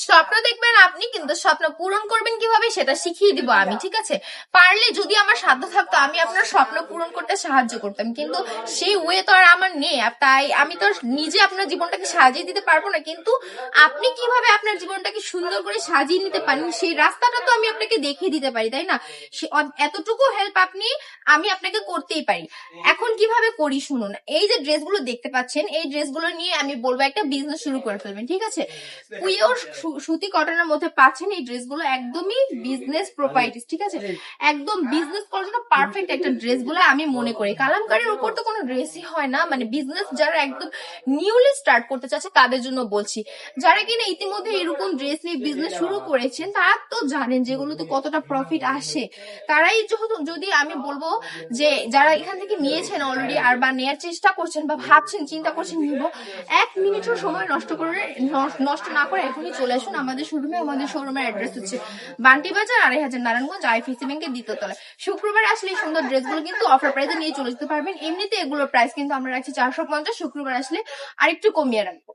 স্বপ্ন দেখবেন আপনি, কিন্তু স্বপ্ন পূরণ করবেন কিভাবে সেটা শিখিয়ে দিব আমি, ঠিক আছে? পারলে যদি আমার সাধ্য থাকতো আমি আপনার স্বপ্ন পূরণ করতে সাহায্য করতাম, কিন্তু সেই ওয়ে তো আর আমার নেই। তাই আমি তো নিজে আপনার জীবনটাকে সাজিয়ে দিতে পারবো না, কিন্তু আপনি কিভাবে আপনার জীবনটাকে সুন্দর করে সাজিয়ে নিতে পারেন সেই রাস্তাটা তো আমি আপনাকে দেখিয়ে দিতে পারি, তাই না? এতটুকু হেল্প আমি আপনাকে করতেই পারি। এখন কিভাবে করি শুনুন, এই যে ড্রেসগুলো দেখতে পাচ্ছেন, এই ড্রেসগুলো নিয়ে আমি বলবো একটা বিজনেস শুরু করে ফেলবেন, ঠিক আছে? পিওর সুতি কটনের মধ্যে পাচ্ছেন এই ড্রেসগুলো, একদমই বিজনেস প্রপার্টিস, ঠিক আছে? একদম বিজনেস করার জন্য পারফেক্ট একটা ড্রেস বলে আমি মনে করি। কালামকারীর উপর তো কোনো ড্রেসই হয় না, মানে বিজনেস যারা একদম নিউলি স্টার্ট করতে চাচ্ছে তাদের জন্য বলছি। যারা কিনা ইতিমধ্যে এরকম ড্রেস নিয়ে বিজনেস শুরু করেছেন তারা তো জানেন যেগুলোতে কতটা প্রফিট আসে। তারাই যেহেতু, যদি আমি বলবো যে যারা এখান থেকে নিয়েছেন অলরেডি আর বা নেয়ার চেষ্টা করছেন বা ভাবছেন চিন্তা করছেন নিব, 1 মিনিটও সময় নষ্ট না করে এখনই চলে আসুন আমাদের শোরুমে। আমাদের শোরুমের অ্যাড্রেস হচ্ছে বান্টি বাজার 2500 নারায়ণগঞ্জ, আইএফএসি ব্যাংকের দ্বিতীয় তলায়। শুক্রবার আসলে এই সুন্দর ড্রেসগুলো কিন্তু অফার প্রাইসে নিয়ে চলে যেতে পারবেন। এমনিতে এগুলোর প্রাইস কিন্তু আমরা রাখছি 450, শুক্রবার আসলে আরেকটু কমিয়ে রাখবো।